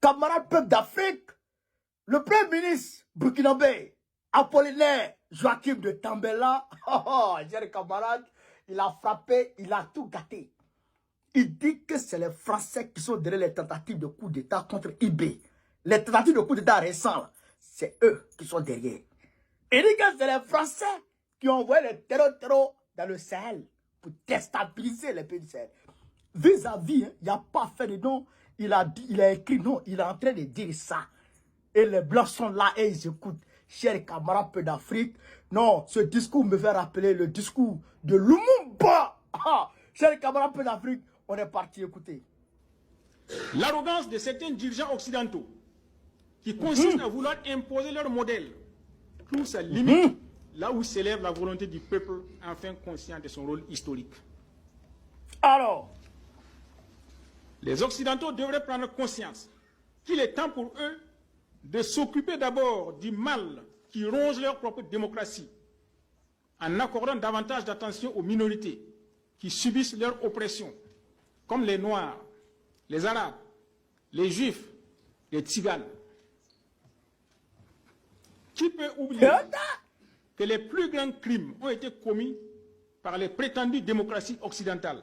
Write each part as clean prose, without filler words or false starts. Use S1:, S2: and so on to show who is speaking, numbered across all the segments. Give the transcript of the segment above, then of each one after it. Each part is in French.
S1: camarades peuple d'Afrique, le premier ministre burkinabé, Apollinaire Joachim de Tambela, chers camarades, il a frappé, il a tout gâté. Il dit que c'est les Français qui sont derrière les tentatives de coup d'État contre IB. Les tentatives de coup d'État récents, c'est eux qui sont derrière. Il dit que c'est les Français qui ont envoyé les terreaux dans le Sahel pour déstabiliser les pays du Sahel. Vis-à-vis, il n'y a pas fait de nom. Il a écrit non, il est en train de dire ça. Et les Blancs sont là et ils écoutent. Chers camarades peu d'Afrique, non, ce discours me fait rappeler le discours de Lumumba. Chers camarades peu d'Afrique, on est parti écouter.
S2: L'arrogance de certains dirigeants occidentaux qui consistent à vouloir imposer leur modèle trouve sa limite là où s'élève la volonté du peuple enfin conscient de son rôle historique.
S1: Alors,
S2: les Occidentaux devraient prendre conscience qu'il est temps pour eux de s'occuper d'abord du mal qui ronge leur propre démocratie, en accordant davantage d'attention aux minorités qui subissent leur oppression, comme les Noirs, les Arabes, les Juifs, les Tziganes. Qui peut oublier que les plus grands crimes ont été commis par les prétendues démocraties occidentales?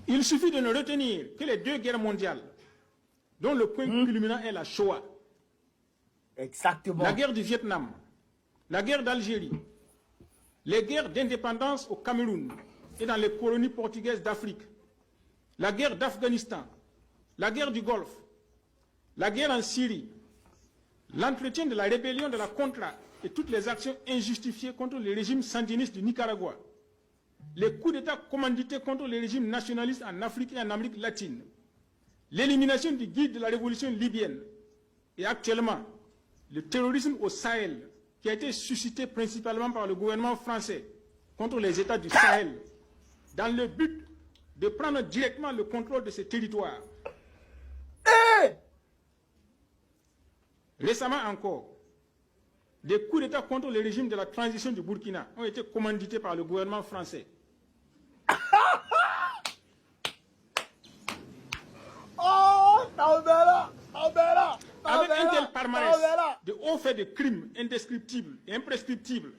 S2: Il suffit de ne retenir que les deux guerres mondiales, dont le point culminant est la Shoah.
S1: Exactement.
S2: La guerre du Vietnam, la guerre d'Algérie, les guerres d'indépendance au Cameroun et dans les colonies portugaises d'Afrique, la guerre d'Afghanistan, la guerre du Golfe, la guerre en Syrie, l'entretien de la rébellion de la Contra et toutes les actions injustifiées contre le régime sandiniste du Nicaragua, les coups d'État commandités contre les régimes nationalistes en Afrique et en Amérique latine, l'élimination du guide de la révolution libyenne et actuellement le terrorisme au Sahel qui a été suscité principalement par le gouvernement français contre les États du Sahel dans le but de prendre directement le contrôle de ces territoires. Récemment encore, des coups d'État contre le régime de la transition du Burkina ont été commandités par le gouvernement français. Avec un tel palmarès de hauts faits de crimes indescriptibles et imprescriptibles,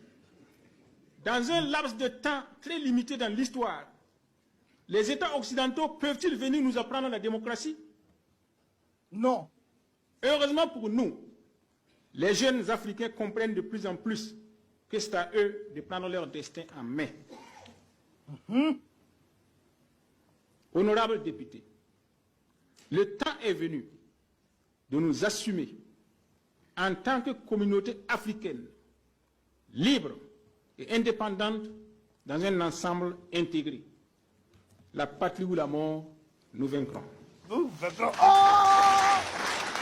S2: dans un laps de temps très limité dans l'histoire, les États occidentaux peuvent-ils venir nous apprendre la démocratie?
S1: Non.
S2: Heureusement pour nous, les jeunes Africains comprennent de plus en plus que c'est à eux de prendre leur destin en main. Honorables députés, le temps est venu de nous assumer en tant que communauté africaine, libre et indépendante dans un ensemble intégré. La patrie ou la mort, nous vaincrons.
S1: Nous vaincrons. Oh,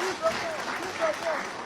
S1: nous vaincrons.